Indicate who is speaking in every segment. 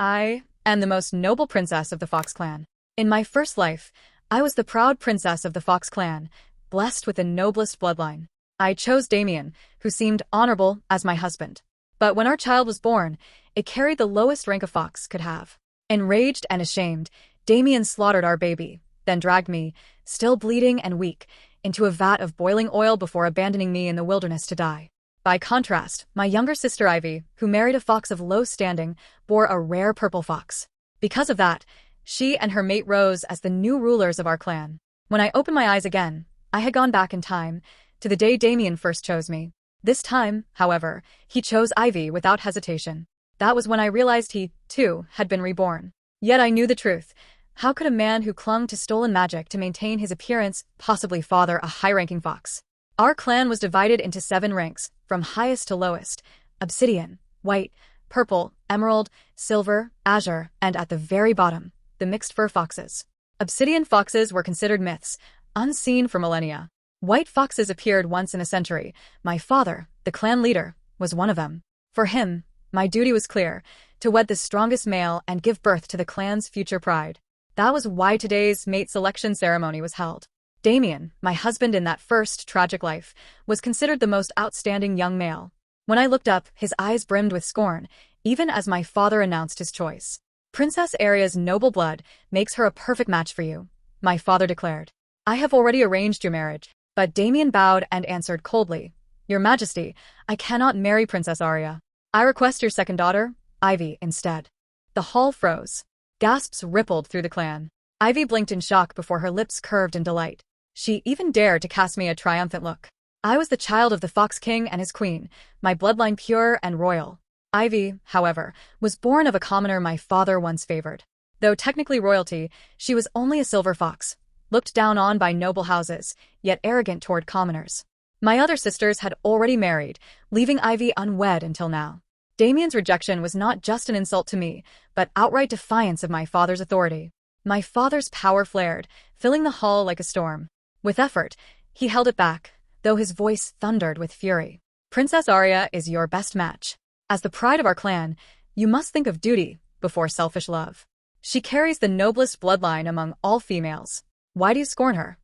Speaker 1: I am the most noble princess of the Fox clan. In my first life, I was the proud princess of the Fox clan, blessed with the noblest bloodline. I chose Damien, who seemed honorable, as my husband. But when our child was born, it carried the lowest rank a fox could have. Enraged and ashamed, Damien slaughtered our baby, then dragged me, still bleeding and weak, into a vat of boiling oil before abandoning me in the wilderness to die. By contrast, my younger sister Ivy, who married a fox of low standing, bore a rare purple fox. Because of that, she and her mate rose as the new rulers of our clan. When I opened my eyes again, I had gone back in time, to the day Damien first chose me. This time, however, he chose Ivy without hesitation. That was when I realized he, too, had been reborn. Yet I knew the truth. How could a man who clung to stolen magic to maintain his appearance possibly father a high-ranking fox? Our clan was divided into 7 ranks, from highest to lowest: obsidian, white, purple, emerald, silver, azure, and at the very bottom, the mixed fur foxes. Obsidian foxes were considered myths, unseen for millennia. White foxes appeared once in a century. My father, the clan leader, was one of them. For him, my duty was clear: to wed the strongest male and give birth to the clan's future pride. That was why today's mate selection ceremony was held. Damien, my husband in that first tragic life, was considered the most outstanding young male. When I looked up, his eyes brimmed with scorn, even as my father announced his choice. Princess Aria's noble blood makes her a perfect match for you, my father declared. I have already arranged your marriage. But Damien bowed and answered coldly, Your Majesty, I cannot marry Princess Aria. I request your second daughter, Ivy, instead. The hall froze. Gasps rippled through the clan. Ivy blinked in shock before her lips curved in delight. She even dared to cast me a triumphant look. I was the child of the Fox King and his queen, my bloodline pure and royal. Ivy, however, was born of a commoner my father once favored. Though technically royalty, she was only a silver fox, looked down on by noble houses, yet arrogant toward commoners. My other sisters had already married, leaving Ivy unwed until now. Damien's rejection was not just an insult to me, but outright defiance of my father's authority. My father's power flared, filling the hall like a storm. With effort, he held it back, though his voice thundered with fury. Princess Aria is your best match. As the pride of our clan, you must think of duty before selfish love. She carries the noblest bloodline among all females. Why do you scorn her?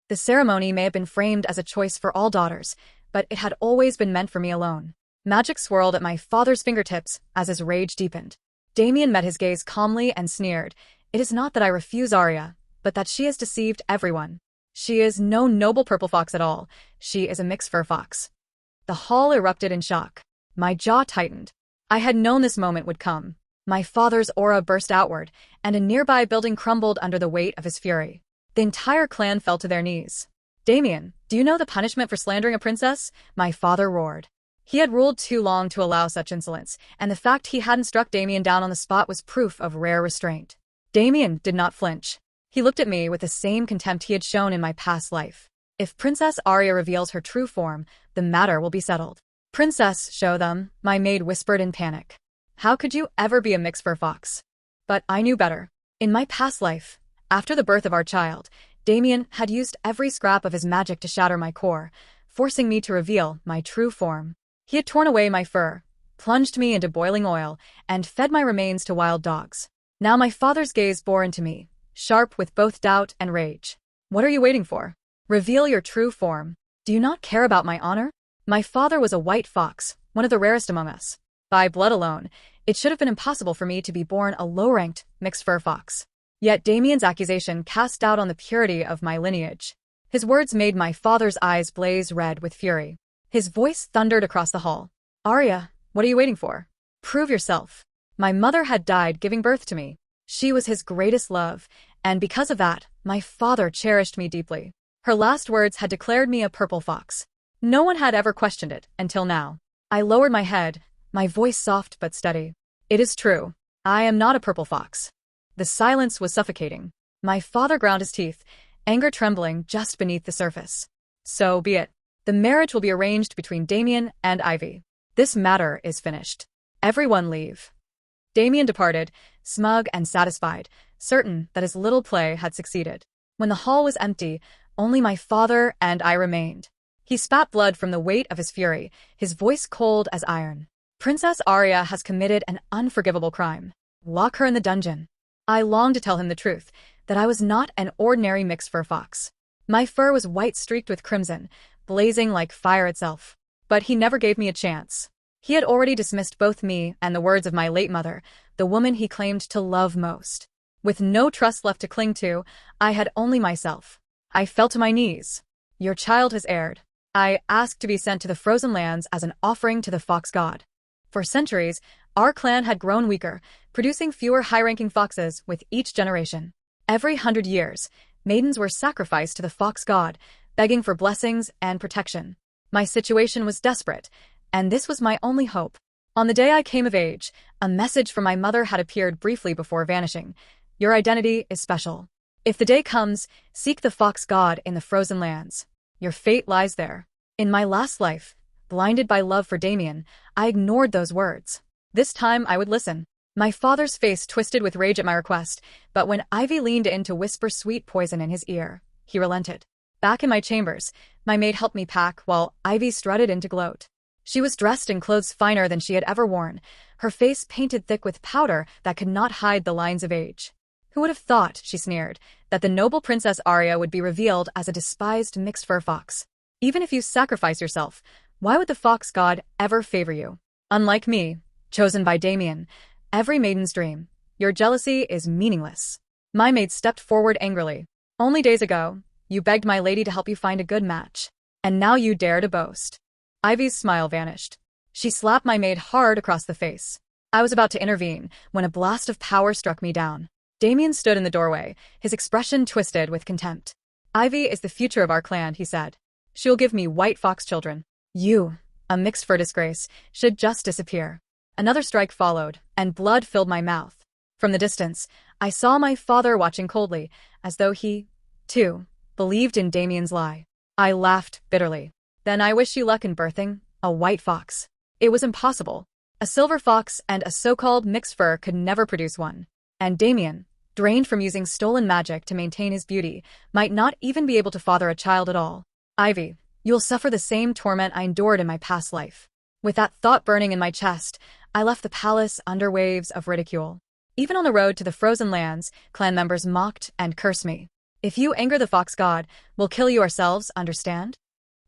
Speaker 1: The ceremony may have been framed as a choice for all daughters, but it had always been meant for me alone. Magic swirled at my father's fingertips as his rage deepened. Damien met his gaze calmly and sneered. It is not that I refuse Aria, but that she has deceived everyone. She is no noble purple fox at all. She is a mixed fur fox. The hall erupted in shock. My jaw tightened. I had known this moment would come. My father's aura burst outward, and a nearby building crumbled under the weight of his fury. The entire clan fell to their knees. Damien, do you know the punishment for slandering a princess? My father roared. He had ruled too long to allow such insolence, and the fact he hadn't struck Damien down on the spot was proof of rare restraint. Damien did not flinch. He looked at me with the same contempt he had shown in my past life. If Princess Aria reveals her true form, the matter will be settled. Princess, show them, my maid whispered in panic. How could you ever be a mixed fur fox? But I knew better. In my past life, after the birth of our child, Damien had used every scrap of his magic to shatter my core, forcing me to reveal my true form. He had torn away my fur, plunged me into boiling oil, and fed my remains to wild dogs. Now my father's gaze bore into me, sharp with both doubt and rage. What are you waiting for? Reveal your true form. Do you not care about my honor? My father was a white fox, one of the rarest among us. By blood alone, it should have been impossible for me to be born a low-ranked, mixed fur fox. Yet Damien's accusation cast doubt on the purity of my lineage. His words made my father's eyes blaze red with fury. His voice thundered across the hall. Aria, what are you waiting for? Prove yourself. My mother had died giving birth to me. She was his greatest love, and because of that, my father cherished me deeply. Her last words had declared me a purple fox. No one had ever questioned it, until now. I lowered my head, my voice soft but steady. It is true. I am not a purple fox. The silence was suffocating. My father ground his teeth, anger trembling just beneath the surface. So be it. The marriage will be arranged between Damien and Ivy. This matter is finished. Everyone leave. Damien departed, smug and satisfied, certain that his little play had succeeded. When the hall was empty, only my father and I remained. He spat blood from the weight of his fury, his voice cold as iron. Princess Aria has committed an unforgivable crime. lock her in the dungeon. I longed to tell him the truth, that I was not an ordinary mixed fur fox. My fur was white streaked with crimson, blazing like fire itself. But he never gave me a chance. He had already dismissed both me and the words of my late mother, the woman he claimed to love most. With no trust left to cling to, I had only myself. I fell to my knees. Your child has erred. I asked to be sent to the frozen lands as an offering to the fox god. For centuries, our clan had grown weaker, producing fewer high-ranking foxes with each generation. Every 100 years, maidens were sacrificed to the fox god, begging for blessings and protection. My situation was desperate, and this was my only hope. On the day I came of age, a message from my mother had appeared briefly before vanishing. Your identity is special. If the day comes, seek the fox god in the frozen lands. Your fate lies there. In my last life, blinded by love for Damien, I ignored those words. This time I would listen. My father's face twisted with rage at my request, but when Ivy leaned in to whisper sweet poison in his ear, he relented. Back in my chambers, my maid helped me pack while Ivy strutted in to gloat. She was dressed in clothes finer than she had ever worn, her face painted thick with powder that could not hide the lines of age. Who would have thought, she sneered, that the noble Princess Arya would be revealed as a despised mixed fur fox? Even if you sacrifice yourself, why would the fox god ever favor you? Unlike me, chosen by Damien, every maiden's dream, your jealousy is meaningless. My maid stepped forward angrily. Only days ago, you begged my lady to help you find a good match. And now you dare to boast. Ivy's smile vanished. She slapped my maid hard across the face. I was about to intervene when a blast of power struck me down. Damien stood in the doorway, his expression twisted with contempt. Ivy is the future of our clan, he said. She'll give me white fox children. You, a mixed fur disgrace, should just disappear. Another strike followed, and blood filled my mouth. From the distance, I saw my father watching coldly, as though he, too, believed in Damien's lie. I laughed bitterly. Then I wish you luck in birthing a white fox. It was impossible. A silver fox and a so-called mixed fur could never produce one. And Damien, drained from using stolen magic to maintain his beauty, might not even be able to father a child at all. Ivy, you'll suffer the same torment I endured in my past life. With that thought burning in my chest, I left the palace under waves of ridicule. Even on the road to the frozen lands, clan members mocked and cursed me. If you anger the fox god, we'll kill you ourselves, understand?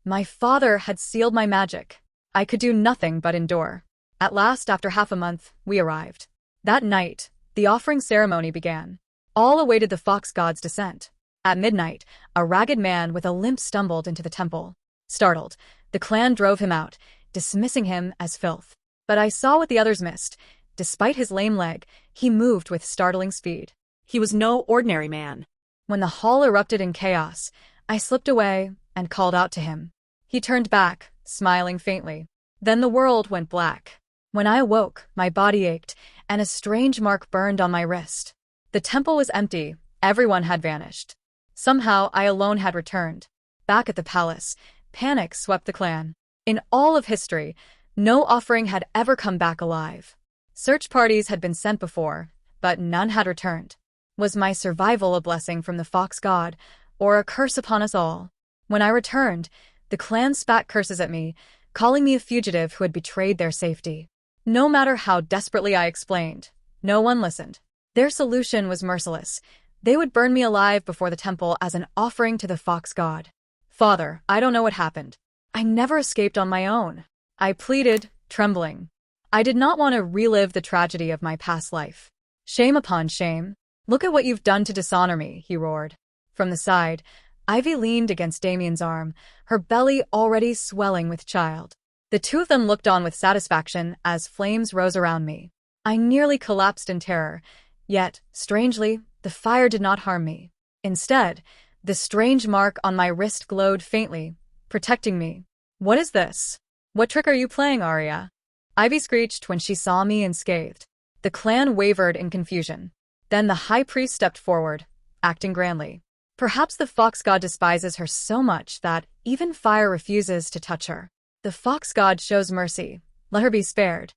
Speaker 1: My father had sealed my magic. I could do nothing but endure. At last, after half a month, we arrived. That night, the offering ceremony began. All awaited the fox god's descent. At midnight, a ragged man with a limp stumbled into the temple. Startled, the clan drove him out, dismissing him as filth. But I saw what the others missed. Despite his lame leg, he moved with startling speed.
Speaker 2: He was no ordinary man.
Speaker 1: When the hall erupted in chaos, I slipped away and called out to him. He turned back, smiling faintly. Then the world went black. When I awoke, my body ached, and a strange mark burned on my wrist. The temple was empty. Everyone had vanished. Somehow, I alone had returned. Back at the palace, panic swept the clan. In all of history, no offering had ever come back alive. Search parties had been sent before, but none had returned. Was my survival a blessing from the fox god, or a curse upon us all? When I returned, the clan spat curses at me, calling me a fugitive who had betrayed their safety. No matter how desperately I explained, no one listened. Their solution was merciless. They would burn me alive before the temple as an offering to the fox god. Father, I don't know what happened. I never escaped on my own. I pleaded, trembling. I did not want to relive the tragedy of my past life. Shame upon shame. Look at what you've done to dishonor me, he roared. From the side, Ivy leaned against Damien's arm, her belly already swelling with child. The two of them looked on with satisfaction as flames rose around me. I nearly collapsed in terror, yet, strangely, the fire did not harm me. Instead, the strange mark on my wrist glowed faintly, protecting me. What is this? What trick are you playing, Arya? Ivy screeched when she saw me unscathed. The clan wavered in confusion. Then the high priest stepped forward, acting grandly. Perhaps the fox god despises her so much that even fire refuses to touch her. The fox god shows mercy. Let her be spared.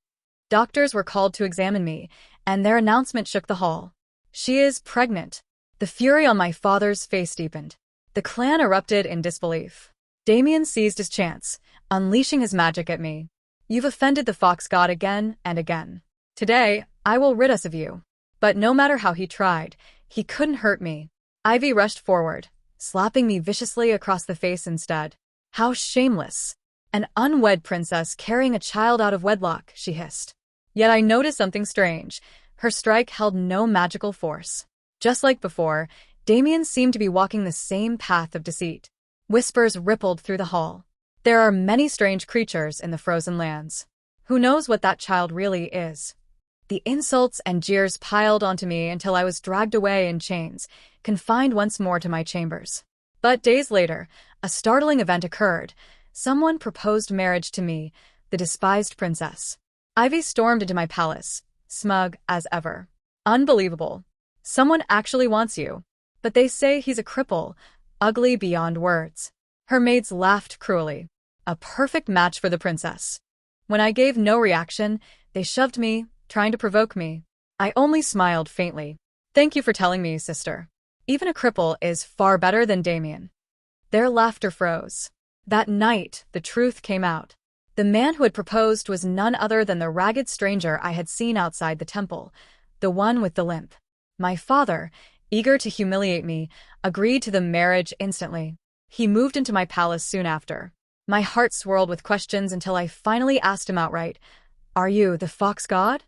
Speaker 1: Doctors were called to examine me, and their announcement shook the hall. She is pregnant. The fury on my father's face deepened. The clan erupted in disbelief. Damien seized his chance, unleashing his magic at me. You've offended the fox god again and again. Today, I will rid us of you. But no matter how he tried, he couldn't hurt me. Ivy rushed forward, slapping me viciously across the face instead. How shameless! An unwed princess carrying a child out of wedlock, she hissed. Yet I noticed something strange. Her strike held no magical force. Just like before, Damien seemed to be walking the same path of deceit. Whispers rippled through the hall. There are many strange creatures in the frozen lands. Who knows what that child really is? The insults and jeers piled onto me until I was dragged away in chains, confined once more to my chambers. But days later, a startling event occurred. Someone proposed marriage to me, the despised princess. Ivy stormed into my palace, smug as ever. Unbelievable. Someone actually wants you. But they say he's a cripple, ugly beyond words. Her maids laughed cruelly. A perfect match for the princess. When I gave no reaction, they shoved me, trying to provoke me. I only smiled faintly. Thank you for telling me, sister. Even a cripple is far better than Damien. Their laughter froze. That night, the truth came out. The man who had proposed was none other than the ragged stranger I had seen outside the temple, the one with the limp. My father, eager to humiliate me, agreed to the marriage instantly. He moved into my palace soon after. My heart swirled with questions until I finally asked him outright, "Are you the fox god?"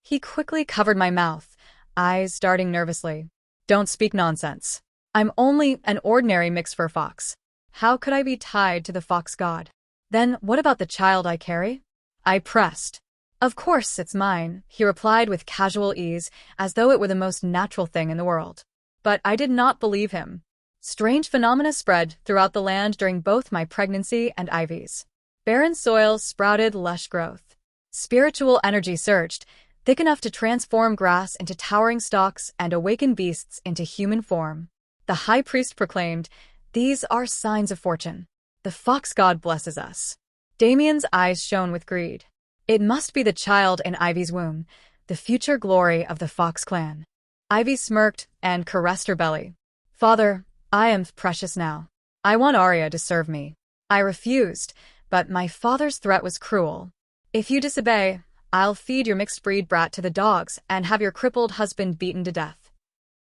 Speaker 1: He quickly covered my mouth, eyes darting nervously. "Don't speak nonsense. I'm only an ordinary mixed fur fox. How could I be tied to the fox god? Then what about the child I carry?" I pressed. "Of course it's mine," he replied with casual ease, as though it were the most natural thing in the world. But I did not believe him. Strange phenomena spread throughout the land during both my pregnancy and Ivy's. Barren soil sprouted lush growth. Spiritual energy surged, thick enough to transform grass into towering stalks and awaken beasts into human form. The high priest proclaimed, "These are signs of fortune. The fox god blesses us." Damien's eyes shone with greed. It must be the child in Ivy's womb, the future glory of the Fox clan. Ivy smirked and caressed her belly. "Father, I am precious now. I want Arya to serve me." I refused, but my father's threat was cruel. "If you disobey, I'll feed your mixed-breed brat to the dogs and have your crippled husband beaten to death."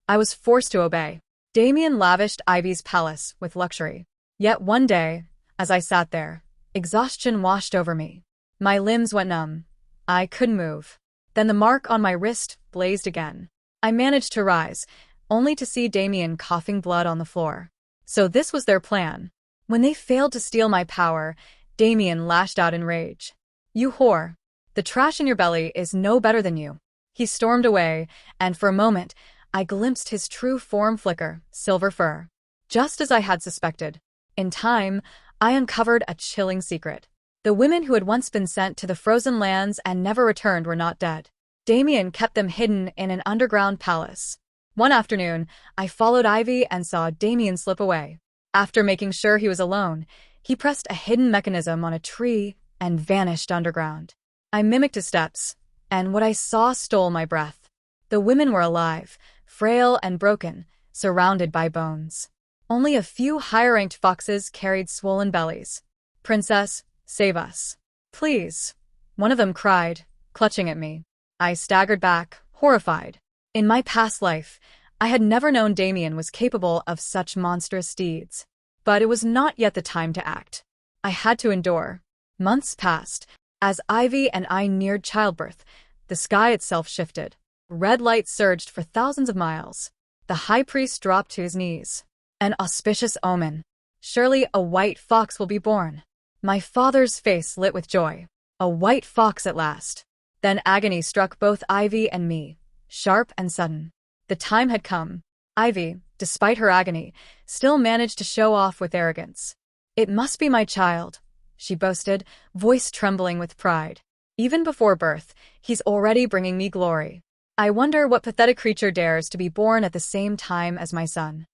Speaker 1: I was forced to obey. Damien lavished Ivy's palace with luxury. Yet one day, as I sat there, exhaustion washed over me. My limbs went numb. I couldn't move. Then the mark on my wrist blazed again. I managed to rise, only to see Damien coughing blood on the floor. So this was their plan. When they failed to steal my power, Damien lashed out in rage. "You whore. The trash in your belly is no better than you." He stormed away, and for a moment, I glimpsed his true form flicker, silver fur. Just as I had suspected. In time, I uncovered a chilling secret. The women who had once been sent to the frozen lands and never returned were not dead. Damien kept them hidden in an underground palace. One afternoon, I followed Ivy and saw Damien slip away. After making sure he was alone, he pressed a hidden mechanism on a tree and vanished underground. I mimicked his steps, and what I saw stole my breath. The women were alive, frail and broken, surrounded by bones. Only a few higher-ranked foxes carried swollen bellies. "Princess, save us. Please," one of them cried, clutching at me. I staggered back, horrified. In my past life, I had never known Damien was capable of such monstrous deeds. But it was not yet the time to act. I had to endure. Months passed. As Ivy and I neared childbirth, the sky itself shifted. Red light surged for thousands of miles. The high priest dropped to his knees. An auspicious omen. Surely a white fox will be born. My father's face lit with joy. A white fox at last. Then agony struck both Ivy and me, sharp and sudden. The time had come. Ivy, despite her agony, still managed to show off with arrogance. "It must be my child," she boasted, voice trembling with pride. "Even before birth, he's already bringing me glory. I wonder what pathetic creature dares to be born at the same time as my son."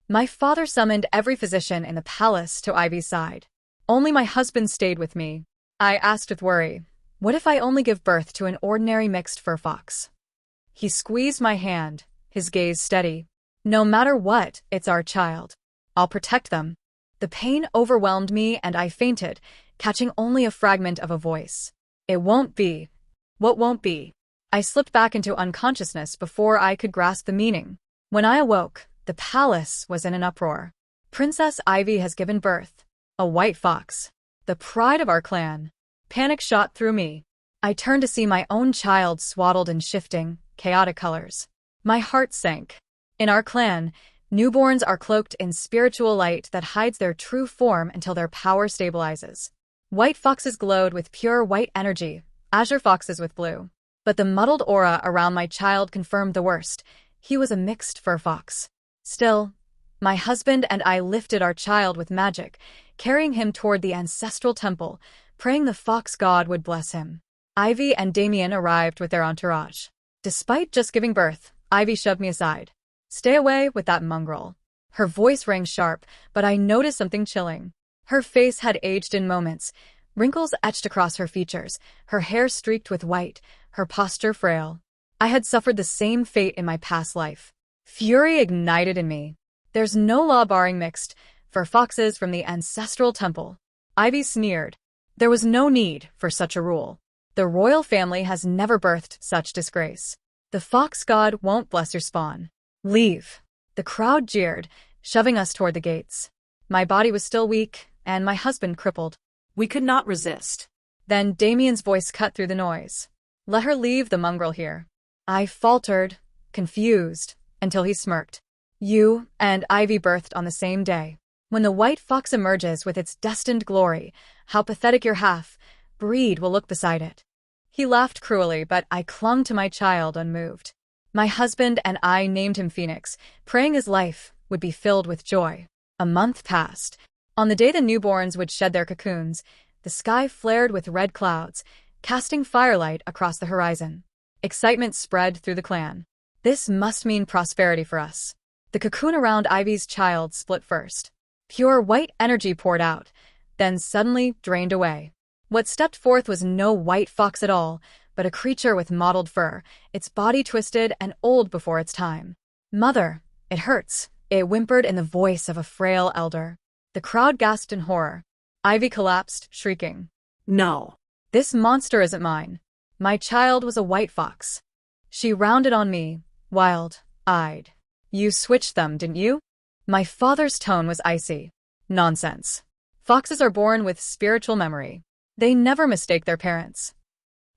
Speaker 1: My father summoned every physician in the palace to Ivy's side. Only my husband stayed with me. I asked with worry, "What if I only give birth to an ordinary mixed fur fox?" He squeezed my hand, his gaze steady. "No matter what, it's our child. I'll protect them." The pain overwhelmed me and I fainted, catching only a fragment of a voice. "It won't be." "What won't be?" I slipped back into unconsciousness before I could grasp the meaning. When I awoke, the palace was in an uproar. Princess Ivy has given birth. A white fox. The pride of our clan. Panic shot through me. I turned to see my own child swaddled in shifting, chaotic colors. My heart sank. In our clan, newborns are cloaked in spiritual light that hides their true form until their power stabilizes. White foxes glowed with pure white energy, azure foxes with blue. But the muddled aura around my child confirmed the worst. He was a mixed fur fox. Still, my husband and I lifted our child with magic, carrying him toward the ancestral temple, praying the fox god would bless him. Ivy and Damien arrived with their entourage. Despite just giving birth, Ivy shoved me aside. "Stay away with that mongrel." Her voice rang sharp, but I noticed something chilling. Her face had aged in moments, wrinkles etched across her features, her hair streaked with white, her posture frail. I had suffered the same fate in my past life. Fury ignited in me. "There's no law barring mixed fur foxes from the ancestral temple." Ivy sneered. "There was no need for such a rule. The royal family has never birthed such disgrace. The fox god won't bless your spawn. Leave." The crowd jeered, shoving us toward the gates. My body was still weak, and my husband crippled.
Speaker 2: We could not resist.
Speaker 1: Then Damien's voice cut through the noise. "Let her leave the mongrel here." I faltered, confused, until he smirked. "You and Ivy birthed on the same day. When the white fox emerges with its destined glory, how pathetic your half-breed will look beside it." He laughed cruelly, but I clung to my child unmoved. My husband and I named him Phoenix, praying his life would be filled with joy. A month passed. On the day the newborns would shed their cocoons, the sky flared with red clouds, casting firelight across the horizon. Excitement spread through the clan. This must mean prosperity for us. The cocoon around Ivy's child split first. Pure white energy poured out, then suddenly drained away. What stepped forth was no white fox at all, but a creature with mottled fur, its body twisted and old before its time. "Mother, it hurts," it whimpered in the voice of a frail elder. The crowd gasped in horror. Ivy collapsed, shrieking.
Speaker 2: "No.
Speaker 1: "This monster isn't mine. My child was a white fox." She rounded on me, wild-eyed. "You switched them, didn't you?" My father's tone was icy. "Nonsense. Foxes are born with spiritual memory. They never mistake their parents."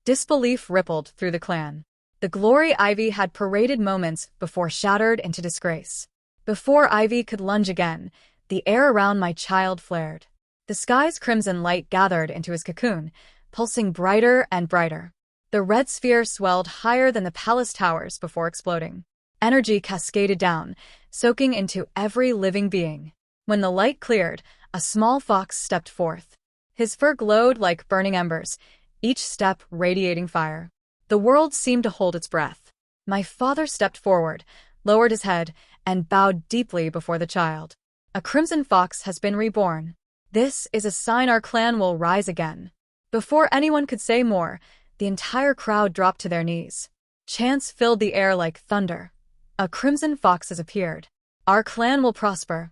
Speaker 1: Disbelief rippled through the clan. The glory Ivy had paraded moments before shattered into disgrace. Before Ivy could lunge again, the air around my child flared. The sky's crimson light gathered into his cocoon, pulsing brighter and brighter. The red sphere swelled higher than the palace towers before exploding. Energy cascaded down, soaking into every living being. When the light cleared, a small fox stepped forth. His fur glowed like burning embers, each step radiating fire. The world seemed to hold its breath. My father stepped forward, lowered his head, and bowed deeply before the child. "A crimson fox has been reborn. This is a sign our clan will rise again." Before anyone could say more, the entire crowd dropped to their knees. Chants filled the air like thunder. "A crimson fox has appeared. Our clan will prosper."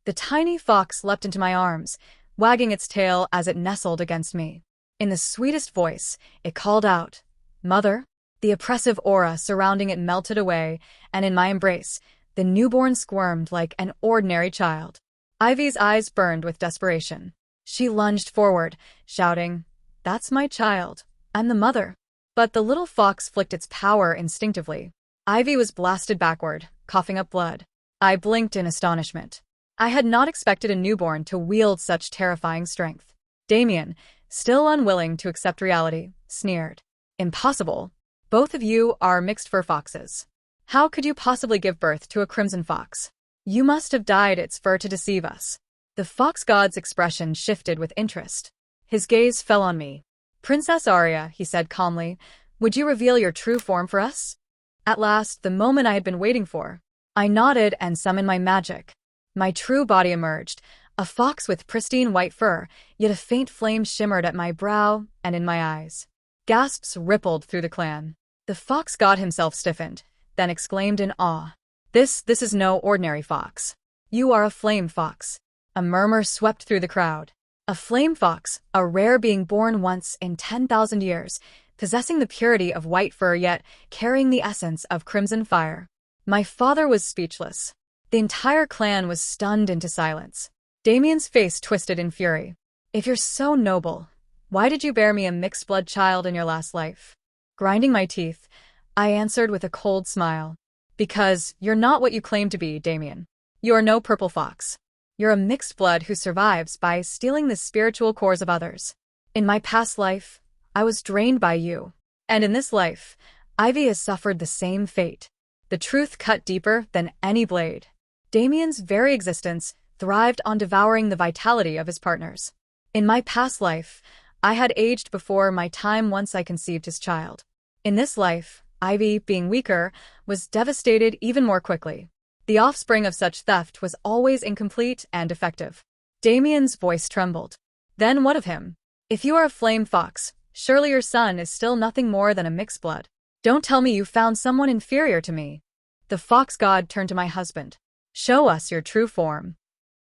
Speaker 1: The tiny fox leapt into my arms, wagging its tail as it nestled against me. In the sweetest voice, it called out, "Mother." The oppressive aura surrounding it melted away, and in my embrace, the newborn squirmed like an ordinary child. Ivy's eyes burned with desperation. She lunged forward, shouting, "That's my child. I'm the mother." But the little fox flicked its power instinctively. Ivy was blasted backward, coughing up blood. I blinked in astonishment. I had not expected a newborn to wield such terrifying strength. Damien, still unwilling to accept reality, sneered. "Impossible. Both of you are mixed fur foxes. How could you possibly give birth to a crimson fox? You must have dyed its fur to deceive us." The fox god's expression shifted with interest. His gaze fell on me. "Princess Arya," he said calmly, "would you reveal your true form for us?" At last, the moment I had been waiting for. I nodded and summoned my magic. My true body emerged, a fox with pristine white fur, yet a faint flame shimmered at my brow and in my eyes. Gasps rippled through the clan. The fox god himself stiffened, then exclaimed in awe. This is no ordinary fox. You are a flame fox." A murmur swept through the crowd. A flame fox, a rare being born once in 10,000 years. possessing the purity of white fur yet carrying the essence of crimson fire. My father was speechless. The entire clan was stunned into silence. Damien's face twisted in fury. If you're so noble, why did you bear me a mixed-blood child in your last life? Grinding my teeth, I answered with a cold smile. Because you're not what you claim to be, Damien. You are no purple fox. You're a mixed blood who survives by stealing the spiritual cores of others. In my past life, I was drained by you. And in this life, Ivy has suffered the same fate. The truth cut deeper than any blade. Damien's very existence thrived on devouring the vitality of his partners. In my past life, I had aged before my time once I conceived his child. In this life, Ivy, being weaker, was devastated even more quickly. The offspring of such theft was always incomplete and defective. Damien's voice trembled. Then what of him? If you are a flame fox, surely your son is still nothing more than a mixed blood. Don't tell me you found someone inferior to me. The fox god turned to my husband. Show us your true form.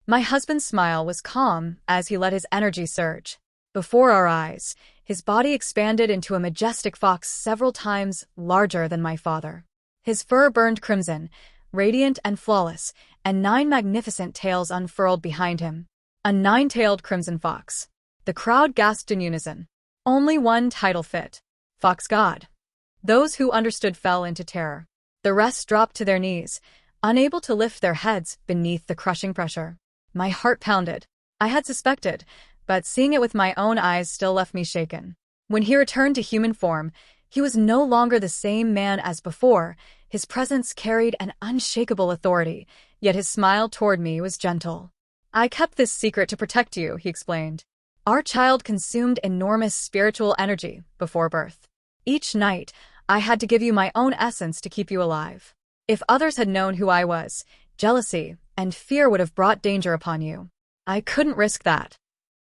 Speaker 1: My husband's smile was calm as he let his energy surge. Before our eyes, his body expanded into a majestic fox several times larger than my father. His fur burned crimson, radiant and flawless, and 9 magnificent tails unfurled behind him. A 9-tailed crimson fox. The crowd gasped in unison. Only one title fit. Fox God. Those who understood fell into terror. The rest dropped to their knees, unable to lift their heads beneath the crushing pressure. My heart pounded. I had suspected, but seeing it with my own eyes still left me shaken. When he returned to human form, he was no longer the same man as before. His presence carried an unshakable authority, yet his smile toward me was gentle. I kept this secret to protect you, he explained. Our child consumed enormous spiritual energy before birth. Each night, I had to give you my own essence to keep you alive. If others had known who I was, jealousy and fear would have brought danger upon you. I couldn't risk that.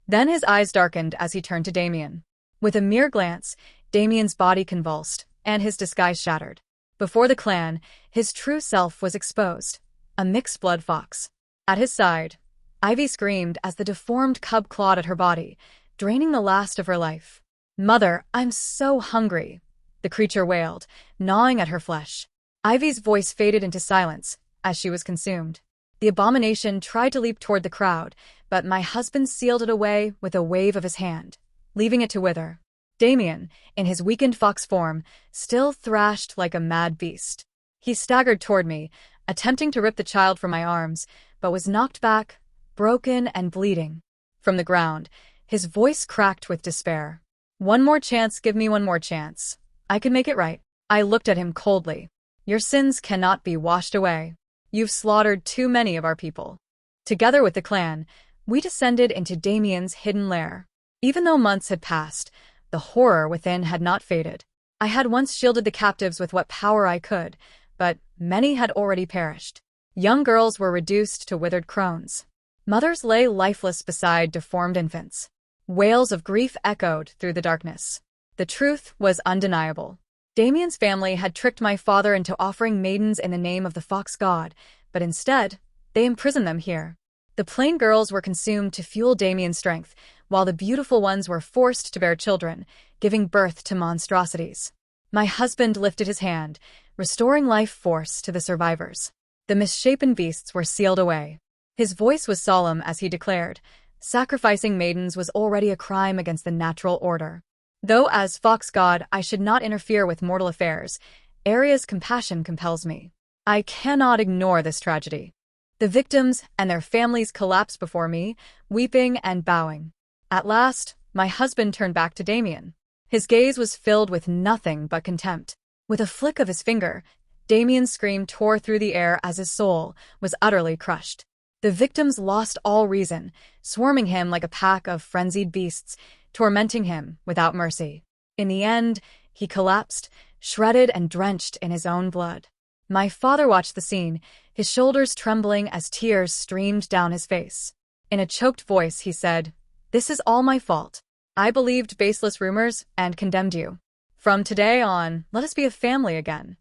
Speaker 1: Then his eyes darkened as he turned to Damien. With a mere glance, Damien's body convulsed, and his disguise shattered. Before the clan, his true self was exposed, a mixed-blood fox. At his side, Ivy screamed as the deformed cub clawed at her body, draining the last of her life. Mother, I'm so hungry, the creature wailed, gnawing at her flesh. Ivy's voice faded into silence as she was consumed. The abomination tried to leap toward the crowd, but my husband sealed it away with a wave of his hand, leaving it to wither. Damien, in his weakened fox form, still thrashed like a mad beast. He staggered toward me, attempting to rip the child from my arms, but was knocked back, broken and bleeding. From the ground, his voice cracked with despair. One more chance, give me one more chance. I can make it right. I looked at him coldly. Your sins cannot be washed away. You've slaughtered too many of our people. Together with the clan, we descended into Damien's hidden lair. Even though months had passed, the horror within had not faded. I had once shielded the captives with what power I could, but many had already perished. Young girls were reduced to withered crones. Mothers lay lifeless beside deformed infants. Wails of grief echoed through the darkness. The truth was undeniable. Damien's family had tricked my father into offering maidens in the name of the fox god, but instead, they imprisoned them here. The plain girls were consumed to fuel Damien's strength, while the beautiful ones were forced to bear children, giving birth to monstrosities. My husband lifted his hand, restoring life force to the survivors. The misshapen beasts were sealed away. His voice was solemn as he declared, sacrificing maidens was already a crime against the natural order. Though as fox god I should not interfere with mortal affairs, Aria's compassion compels me. I cannot ignore this tragedy. The victims and their families collapsed before me, weeping and bowing. At last, my husband turned back to Damien. His gaze was filled with nothing but contempt. With a flick of his finger, Damien's scream tore through the air as his soul was utterly crushed. The victims lost all reason, swarming him like a pack of frenzied beasts, tormenting him without mercy. In the end, he collapsed, shredded and drenched in his own blood. My father watched the scene, his shoulders trembling as tears streamed down his face. In a choked voice, he said, "This is all my fault. I believed baseless rumors and condemned you. From today on, let us be a family again."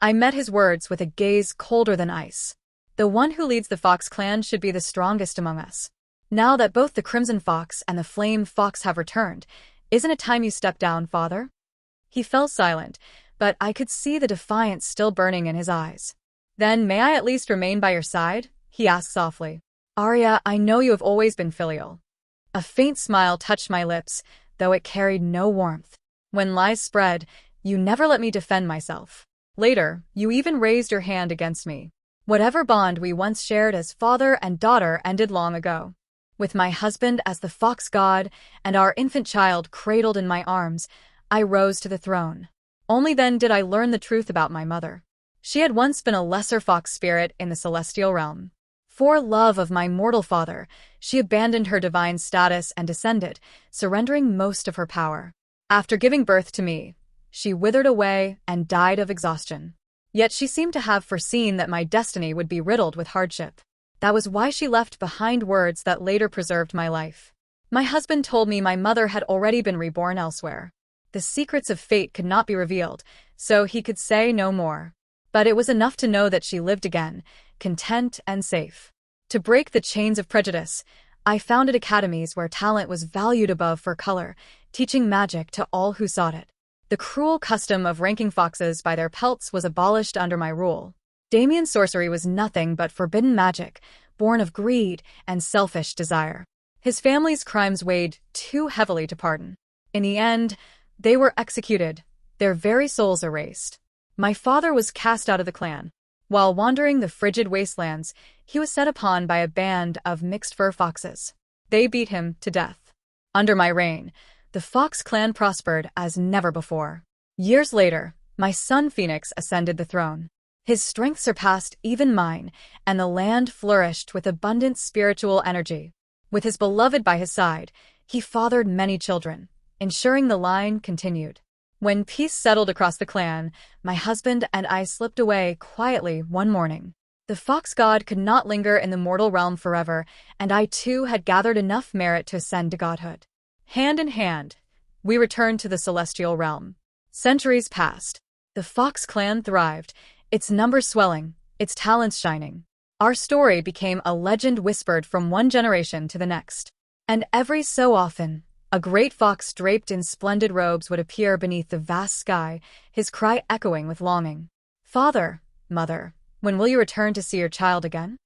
Speaker 1: I met his words with a gaze colder than ice. The one who leads the Fox clan should be the strongest among us. Now that both the Crimson Fox and the Flame Fox have returned, isn't it time you step down, father? He fell silent, but I could see the defiance still burning in his eyes. "Then may I at least remain by your side?" he asked softly. "Arya, I know you have always been filial." A faint smile touched my lips, though it carried no warmth. "When lies spread, you never let me defend myself. Later, you even raised your hand against me. Whatever bond we once shared as father and daughter ended long ago. With my husband as the fox god and our infant child cradled in my arms, I rose to the throne. Only then did I learn the truth about my mother. She had once been a lesser fox spirit in the celestial realm. For love of my mortal father, she abandoned her divine status and descended, surrendering most of her power. After giving birth to me, she withered away and died of exhaustion. Yet she seemed to have foreseen that my destiny would be riddled with hardship. That was why she left behind words that later preserved my life. My husband told me my mother had already been reborn elsewhere. The secrets of fate could not be revealed, so he could say no more. But it was enough to know that she lived again, content and safe. To break the chains of prejudice, I founded academies where talent was valued above for color, teaching magic to all who sought it. The cruel custom of ranking foxes by their pelts was abolished under my rule. Damien's sorcery was nothing but forbidden magic, born of greed and selfish desire. His family's crimes weighed too heavily to pardon. In the end, they were executed, their very souls erased. My father was cast out of the clan. While wandering the frigid wastelands, he was set upon by a band of mixed-fur foxes. They beat him to death. Under my reign, the Fox clan prospered as never before. Years later, my son Phoenix ascended the throne. His strength surpassed even mine, and the land flourished with abundant spiritual energy. With his beloved by his side, he fathered many children, ensuring the line continued. When peace settled across the clan, my husband and I slipped away quietly one morning. The fox god could not linger in the mortal realm forever, and I too had gathered enough merit to ascend to godhood. Hand in hand, we returned to the celestial realm. Centuries passed. The Fox clan thrived, its numbers swelling, its talents shining. Our story became a legend whispered from one generation to the next. And every so often, a great fox draped in splendid robes would appear beneath the vast sky, his cry echoing with longing. "Father, mother, when will you return to see your child again?"